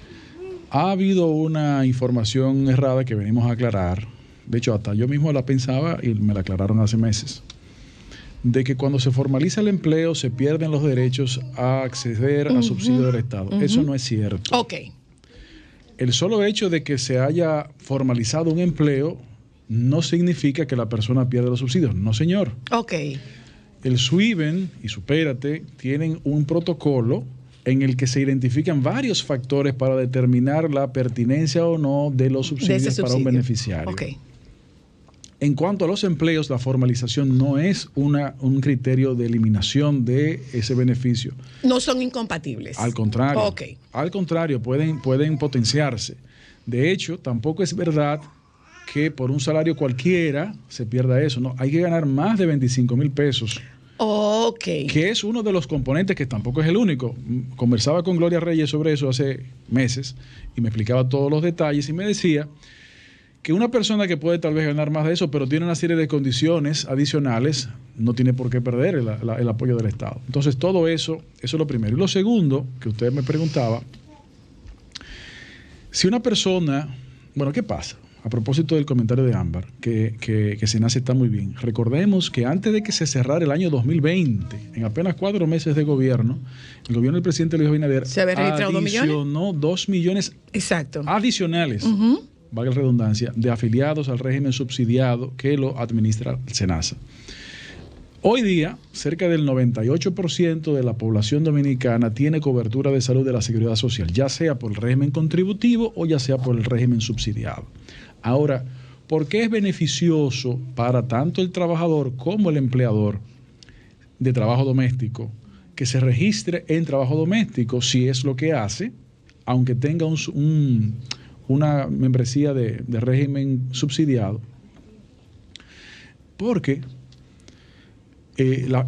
Ha habido una información errada que venimos a aclarar. De hecho, hasta yo mismo la pensaba y me la aclararon hace meses. De que cuando se formaliza el empleo se pierden los derechos a acceder a subsidios del Estado. Eso no es cierto. Ok. El solo hecho de que se haya formalizado un empleo no significa que la persona pierda los subsidios. No, señor. Ok. El SUIBEN y Supérate tienen un protocolo en el que se identifican varios factores para determinar la pertinencia o no de los subsidios para un beneficiario. Okay. En cuanto a los empleos, la formalización no es un criterio de eliminación de ese beneficio. No son incompatibles. Al contrario. Okay. Al contrario, pueden potenciarse. De hecho, tampoco es verdad que por un salario cualquiera se pierda eso. No, hay que ganar más de 25,000 pesos. Ok. Que es uno de los componentes que tampoco es el único. Conversaba con Gloria Reyes sobre eso hace meses y me explicaba todos los detalles y me decía que una persona que puede tal vez ganar más de eso, pero tiene una serie de condiciones adicionales, no tiene por qué perder el apoyo del Estado. Entonces, todo eso es lo primero. Y lo segundo, que usted me preguntaba, si una persona, bueno, ¿qué pasa? A propósito del comentario de Ámbar, que SENASA está muy bien. Recordemos que antes de que se cerrara el año 2020, en apenas 4 meses de gobierno, el gobierno del presidente Luis Abinader ¿se había registrado 2 millones? Adicionó 2 millones exacto. Adicionales, valga la redundancia, de afiliados al régimen subsidiado que lo administra el SENASA. Hoy día, cerca del 98% de la población dominicana tiene cobertura de salud de la Seguridad Social, ya sea por el régimen contributivo o ya sea por el régimen subsidiado. Ahora, ¿por qué es beneficioso para tanto el trabajador como el empleador de trabajo doméstico que se registre en trabajo doméstico si es lo que hace, aunque tenga una membresía de régimen subsidiado? Porque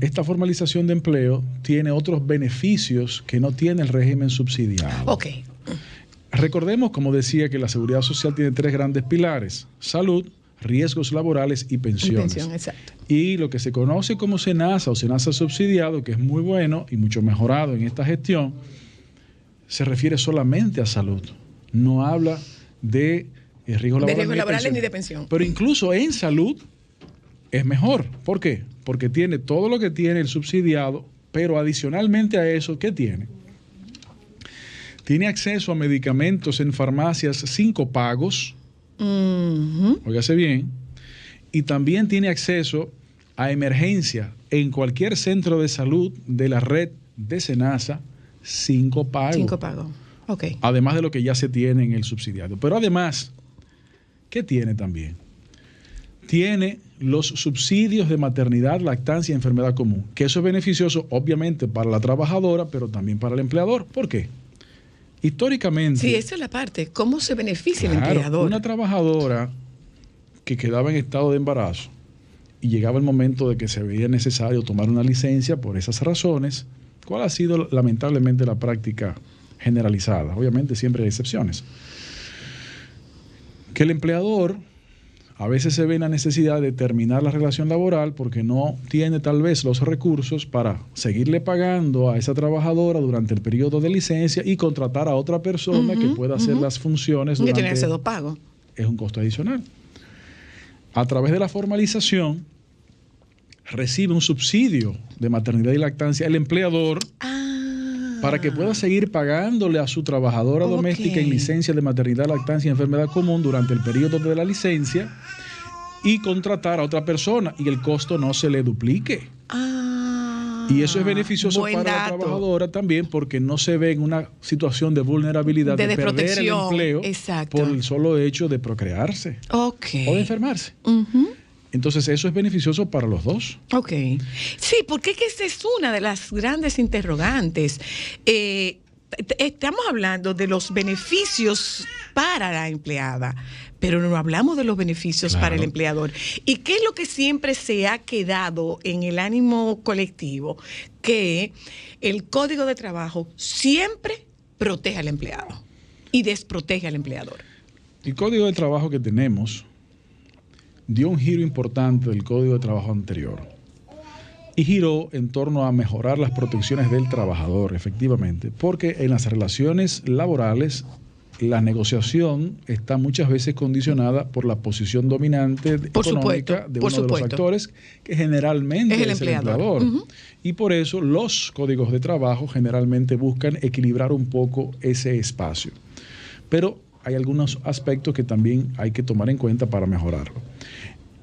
esta formalización de empleo tiene otros beneficios que no tiene el régimen subsidiado. Ok. Recordemos, como decía, que la seguridad social tiene 3 grandes pilares: salud, riesgos laborales y pensiones. Pensión, exacto. Y lo que se conoce como SENASA o SENASA subsidiado, que es muy bueno y mucho mejorado en esta gestión, se refiere solamente a salud. No habla de riesgos laborales ni de pensión. Pero incluso en salud es mejor. ¿Por qué? Porque tiene todo lo que tiene el subsidiado, pero adicionalmente a eso, ¿qué tiene? Tiene acceso a medicamentos en farmacias sin copagos, óigase bien, y también tiene acceso a emergencia en cualquier centro de salud de la red de SENASA sin copago. Sin copago, ok. Además de lo que ya se tiene en el subsidiado. Pero además, ¿qué tiene también? Tiene los subsidios de maternidad, lactancia y enfermedad común, que eso es beneficioso obviamente para la trabajadora, pero también para el empleador. ¿Por qué? Históricamente... Sí, esa es la parte. ¿Cómo se beneficia el claro, empleador? Una trabajadora que quedaba en estado de embarazo y llegaba el momento de que se veía necesario tomar una licencia por esas razones, ¿cuál ha sido lamentablemente la práctica generalizada? Obviamente siempre hay excepciones. Que el empleador a veces se ve en la necesidad de terminar la relación laboral porque no tiene tal vez los recursos para seguirle pagando a esa trabajadora durante el periodo de licencia y contratar a otra persona que pueda hacer las funciones que durante... tiene que ser 2 pagos. Es un costo adicional. A través de la formalización recibe un subsidio de maternidad y lactancia el empleador para que pueda seguir pagándole a su trabajadora doméstica en licencia de maternidad, lactancia y enfermedad común durante el periodo de la licencia y contratar a otra persona y el costo no se le duplique. Y eso es beneficioso para la trabajadora también porque no se ve en una situación de vulnerabilidad, de perder el empleo por el solo hecho de procrearse o de enfermarse. Entonces eso es beneficioso para los dos. Ok. Sí, porque es que esa es una de las grandes interrogantes. Estamos hablando de los beneficios para la empleada, pero no hablamos de los beneficios para el empleador. ¿Y qué es lo que siempre se ha quedado en el ánimo colectivo? Que el Código de Trabajo siempre protege al empleado y desprotege al empleador. El Código de Trabajo que tenemos dio un giro importante del Código de Trabajo anterior y giró en torno a mejorar las protecciones del trabajador, efectivamente, porque en las relaciones laborales la negociación está muchas veces condicionada por la posición dominante económica de uno de los actores, que generalmente es el empleador. Y por eso los códigos de trabajo generalmente buscan equilibrar un poco ese espacio. Pero hay algunos aspectos que también hay que tomar en cuenta para mejorarlo.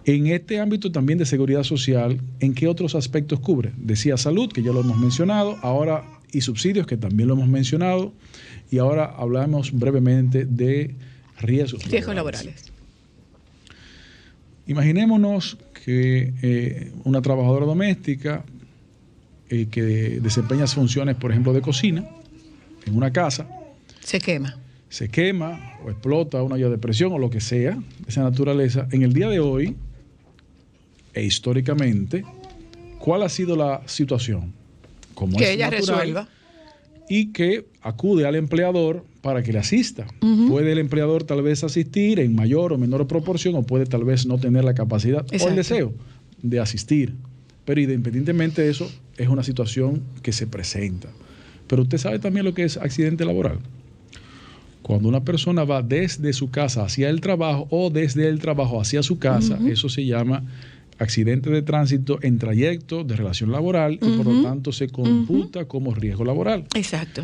En este ámbito también de seguridad social, ¿en qué otros aspectos cubre? Decía salud, que ya lo hemos mencionado, ahora y subsidios, que también lo hemos mencionado, y ahora hablamos brevemente de riesgos laborales. Imaginémonos que una trabajadora doméstica que desempeña funciones, por ejemplo, de cocina, en una casa, se quema o explota una olla de presión o lo que sea de esa naturaleza. En el día de hoy e históricamente, ¿cuál ha sido la situación? Como que ella resuelva y que acude al empleador para que le asista. Puede el empleador tal vez asistir en mayor o menor proporción o puede tal vez no tener la capacidad o el deseo de asistir. Pero independientemente de eso, es una situación que se presenta. Pero usted sabe también lo que es accidente laboral. Cuando una persona va desde su casa hacia el trabajo o desde el trabajo hacia su casa, eso se llama accidente de tránsito en trayecto de relación laboral y por lo tanto se computa como riesgo laboral. Exacto.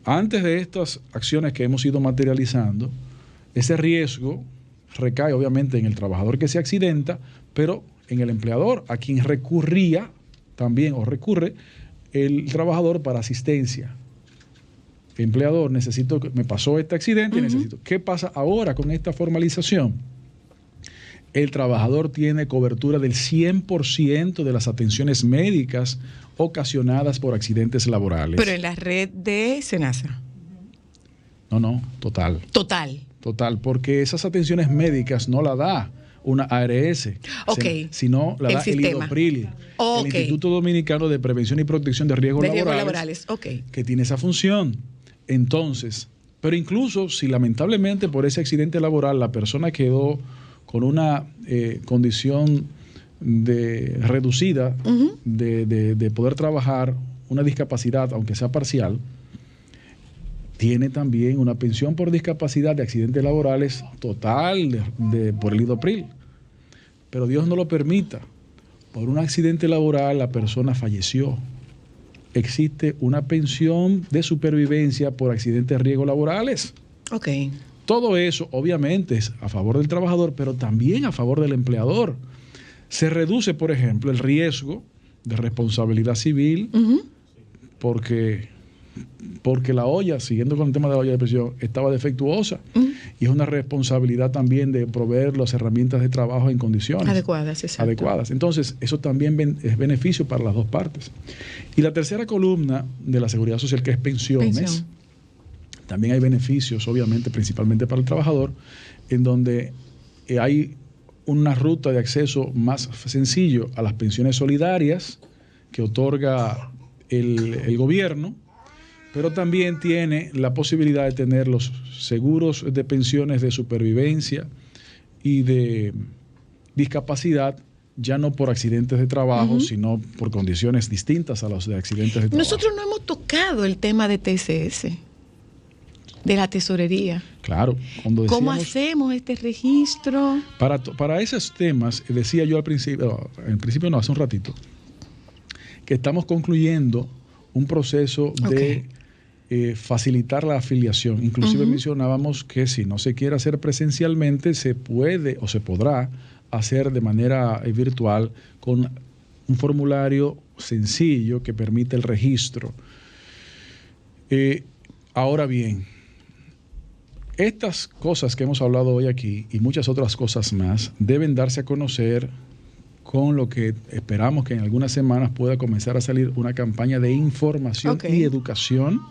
Antes de estas acciones que hemos ido materializando, ese riesgo recae obviamente en el trabajador que se accidenta, pero en el empleador, a quien recurría también o recurre el trabajador para asistencia. Empleador, me pasó este accidente, necesito. ¿Qué pasa ahora con esta formalización? El trabajador tiene cobertura del 100% de las atenciones médicas ocasionadas por accidentes laborales. Pero en la red de SENASA. No, total. Total, porque esas atenciones médicas no la da una ARS, sino la da el IDOPRIL, el Instituto Dominicano de Prevención y Protección de Riesgos Laborales, que tiene esa función. Entonces, pero incluso si lamentablemente por ese accidente laboral la persona quedó con una condición reducida de poder trabajar, una discapacidad, aunque sea parcial, tiene también una pensión por discapacidad de accidentes laborales total por el IDOPRIL. Pero Dios no lo permita. Por un accidente laboral la persona falleció. Existe una pensión de supervivencia por accidentes de riesgo laborales. Todo eso obviamente es a favor del trabajador, pero también a favor del empleador. Se reduce, por ejemplo, el riesgo de responsabilidad civil porque la olla, siguiendo con el tema de la olla de presión, estaba defectuosa. Y es una responsabilidad también de proveer las herramientas de trabajo en condiciones adecuadas. Entonces, eso también es beneficio para las dos partes. Y la tercera columna de la seguridad social, que es pensiones, También hay beneficios, obviamente, principalmente para el trabajador, en donde hay una ruta de acceso más sencillo a las pensiones solidarias que otorga el gobierno, pero también tiene la posibilidad de tener los seguros de pensiones de supervivencia y de discapacidad, ya no por accidentes de trabajo, sino por condiciones distintas a las de accidentes de trabajo. Nosotros no hemos tocado el tema de TCS, de la tesorería. Claro. Cuando decíamos, ¿cómo hacemos este registro? Para esos temas, decía yo hace un ratito, que estamos concluyendo un proceso de facilitar la afiliación. Inclusive mencionábamos que si no se quiere hacer presencialmente, se puede o se podrá hacer de manera virtual con un formulario sencillo que permite el registro. Ahora bien, estas cosas que hemos hablado hoy aquí y muchas otras cosas más deben darse a conocer con lo que esperamos que en algunas semanas pueda comenzar a salir una campaña de información y educación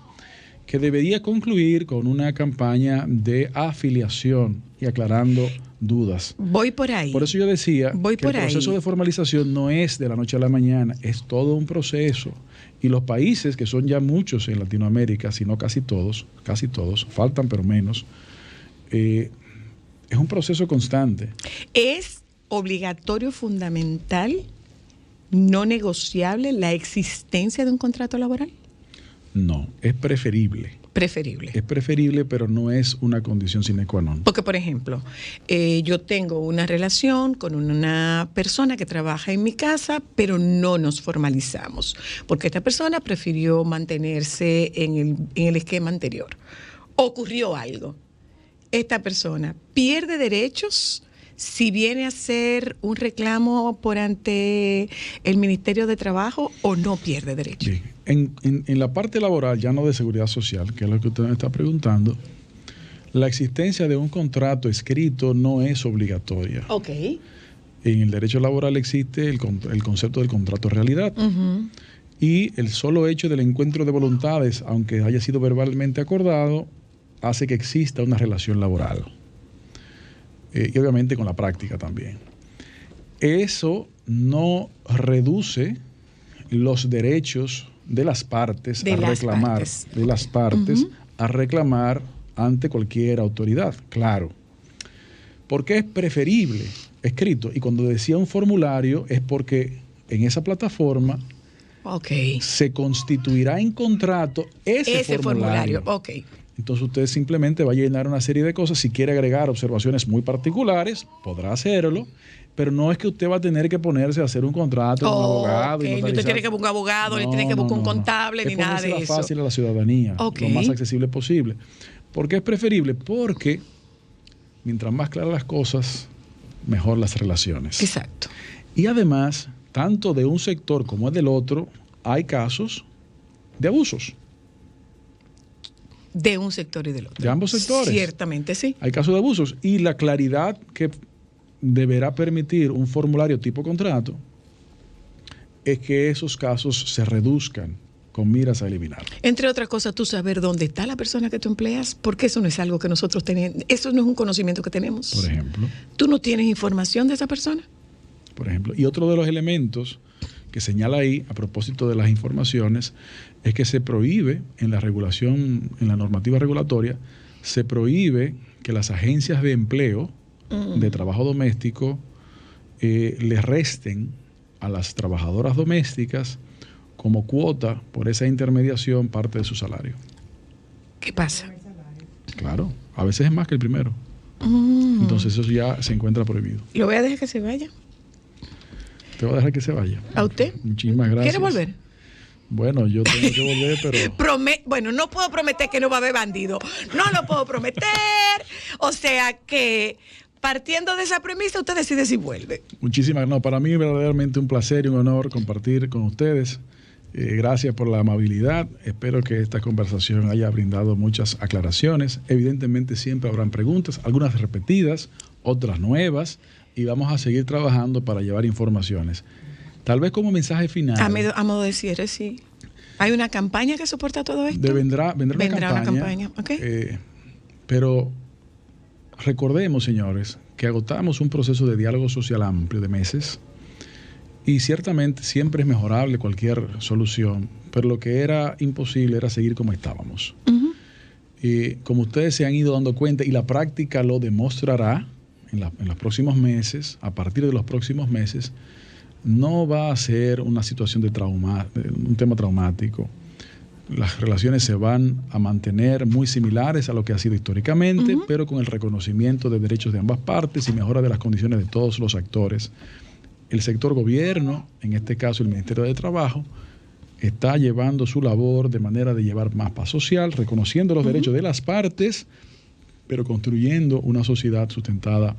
que debería concluir con una campaña de afiliación y aclarando dudas. Voy por ahí. Por eso yo decía que el proceso de formalización no es de la noche a la mañana, es todo un proceso. Y los países, que son ya muchos en Latinoamérica, si no casi todos, faltan pero menos, es un proceso constante. ¿Es obligatorio, fundamental, no negociable la existencia de un contrato laboral? No, es preferible. Preferible. Es preferible, pero no es una condición sine qua non. Porque, por ejemplo, yo tengo una relación con una persona que trabaja en mi casa, pero no nos formalizamos, porque esta persona prefirió mantenerse en el esquema anterior. Ocurrió algo. Esta persona pierde derechos si viene a hacer un reclamo por ante el Ministerio de Trabajo, o no pierde derechos. Sí. En la parte laboral, ya no de seguridad social, que es lo que usted me está preguntando, la existencia de un contrato escrito no es obligatoria. Ok. En el derecho laboral existe el concepto del contrato de realidad. Y el solo hecho del encuentro de voluntades, aunque haya sido verbalmente acordado, hace que exista una relación laboral. Y obviamente con la práctica también. Eso no reduce los derechos de las partes a reclamar ante cualquier autoridad, claro. Porque es preferible escrito. Y cuando decía un formulario es porque en esa plataforma se constituirá en contrato ese formulario. Entonces usted simplemente va a llenar una serie de cosas. Si quiere agregar observaciones muy particulares, podrá hacerlo, pero no es que usted va a tener que ponerse a hacer un contrato con un abogado. Y no usted tiene que buscar un abogado, ni tiene que buscar un contable, ni nada de eso. Es fácil a la ciudadanía, lo más accesible posible. ¿Por qué es preferible? Porque mientras más claras las cosas, mejor las relaciones. Exacto. Y además, tanto de un sector como del otro, hay casos de abusos. De un sector y del otro. De ambos sectores. Ciertamente, sí. Hay casos de abusos. Y la claridad que deberá permitir un formulario tipo contrato es que esos casos se reduzcan con miras a eliminar. Entre otras cosas, tú saber dónde está la persona que tú empleas, porque eso no es algo que nosotros tenemos, eso no es un conocimiento que tenemos. Por ejemplo. ¿Tú no tienes información de esa persona? Por ejemplo. Y otro de los elementos que señala ahí, a propósito de las informaciones, es que se prohíbe en la regulación, en la normativa regulatoria, se prohíbe que las agencias de empleo de trabajo doméstico le resten a las trabajadoras domésticas como cuota por esa intermediación parte de su salario. ¿Qué pasa? Claro, a veces es más que el primero. Entonces eso ya se encuentra prohibido. ¿Lo voy a dejar que se vaya? Te voy a dejar que se vaya. ¿A usted? Muchísimas gracias. ¿Quiere volver? Bueno, yo tengo que volver, pero... Bueno, no puedo prometer que no va a haber bandido. No lo puedo prometer. O sea que, partiendo de esa premisa, usted decide si vuelve. Muchísimas, para mí verdaderamente un placer y un honor compartir con ustedes. Gracias por la amabilidad. Espero que esta conversación haya brindado muchas aclaraciones. Evidentemente siempre habrán preguntas, algunas repetidas, otras nuevas, y vamos a seguir trabajando para llevar informaciones. Tal vez como mensaje final. A modo de cierre, sí. ¿Hay una campaña que soporta todo esto? Vendrá una campaña. Okay. Pero recordemos, señores, que agotamos un proceso de diálogo social amplio de meses y ciertamente siempre es mejorable cualquier solución, pero lo que era imposible era seguir como estábamos. Y como ustedes se han ido dando cuenta, y la práctica lo demostrará en los próximos meses, a partir de los próximos meses, no va a ser una situación de un tema traumático. Las relaciones se van a mantener muy similares a lo que ha sido históricamente, pero con el reconocimiento de derechos de ambas partes y mejora de las condiciones de todos los actores. El sector gobierno, en este caso el Ministerio de Trabajo, está llevando su labor de manera de llevar más paz social, reconociendo los derechos de las partes, pero construyendo una sociedad sustentada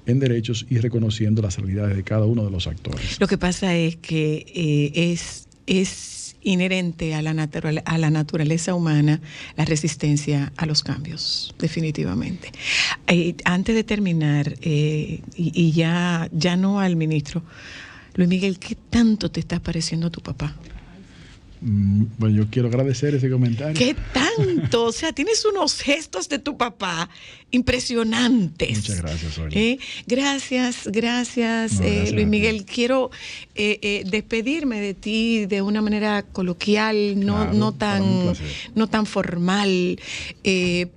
en derechos y reconociendo las realidades de cada uno de los actores. Lo que pasa es que es inherente a la naturaleza humana la resistencia a los cambios, definitivamente. Antes de terminar, y ya no al ministro, Luis Miguel, ¿qué tanto te está pareciendo a tu papá? Bueno, yo quiero agradecer ese comentario. ¿Qué tanto? O sea, tienes unos gestos de tu papá impresionantes. Muchas gracias, Sonia. Gracias, gracias Luis Miguel. Quiero despedirme de ti de una manera coloquial, no tan formal,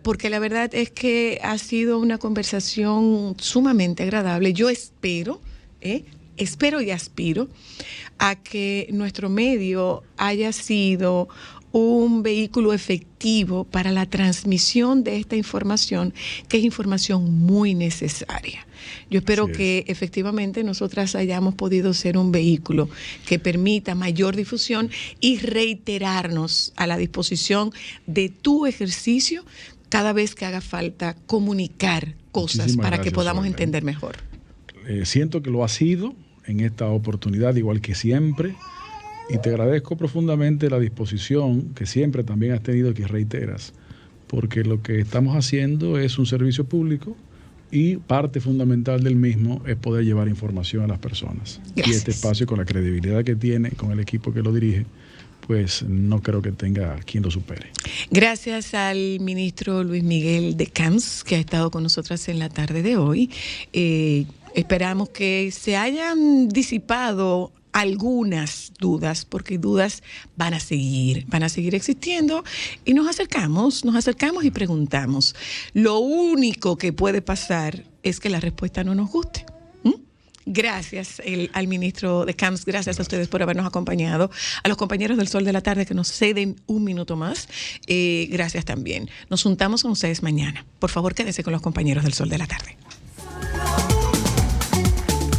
porque la verdad es que ha sido una conversación sumamente agradable. Yo espero y aspiro a que nuestro medio haya sido un vehículo efectivo para la transmisión de esta información, que es información muy necesaria. Yo espero que efectivamente nosotras hayamos podido ser un vehículo que permita mayor difusión y reiterarnos a la disposición de tu ejercicio cada vez que haga falta comunicar cosas para que podamos entender mejor. Siento que lo ha sido en esta oportunidad, igual que siempre, y te agradezco profundamente la disposición que siempre también has tenido y que reiteras, porque lo que estamos haciendo es un servicio público y parte fundamental del mismo es poder llevar información a las personas. Gracias. Y este espacio, con la credibilidad que tiene, con el equipo que lo dirige, pues no creo que tenga quien lo supere. Gracias al ministro Luis Miguel de Camps, que ha estado con nosotras en la tarde de hoy. Esperamos que se hayan disipado algunas dudas, porque dudas van a seguir existiendo, y nos acercamos y preguntamos. Lo único que puede pasar es que la respuesta no nos guste. Gracias al ministro de Camps, gracias a ustedes por habernos acompañado, a los compañeros del Sol de la Tarde que nos ceden un minuto más, gracias también. Nos juntamos con ustedes mañana. Por favor, quédense con los compañeros del Sol de la Tarde.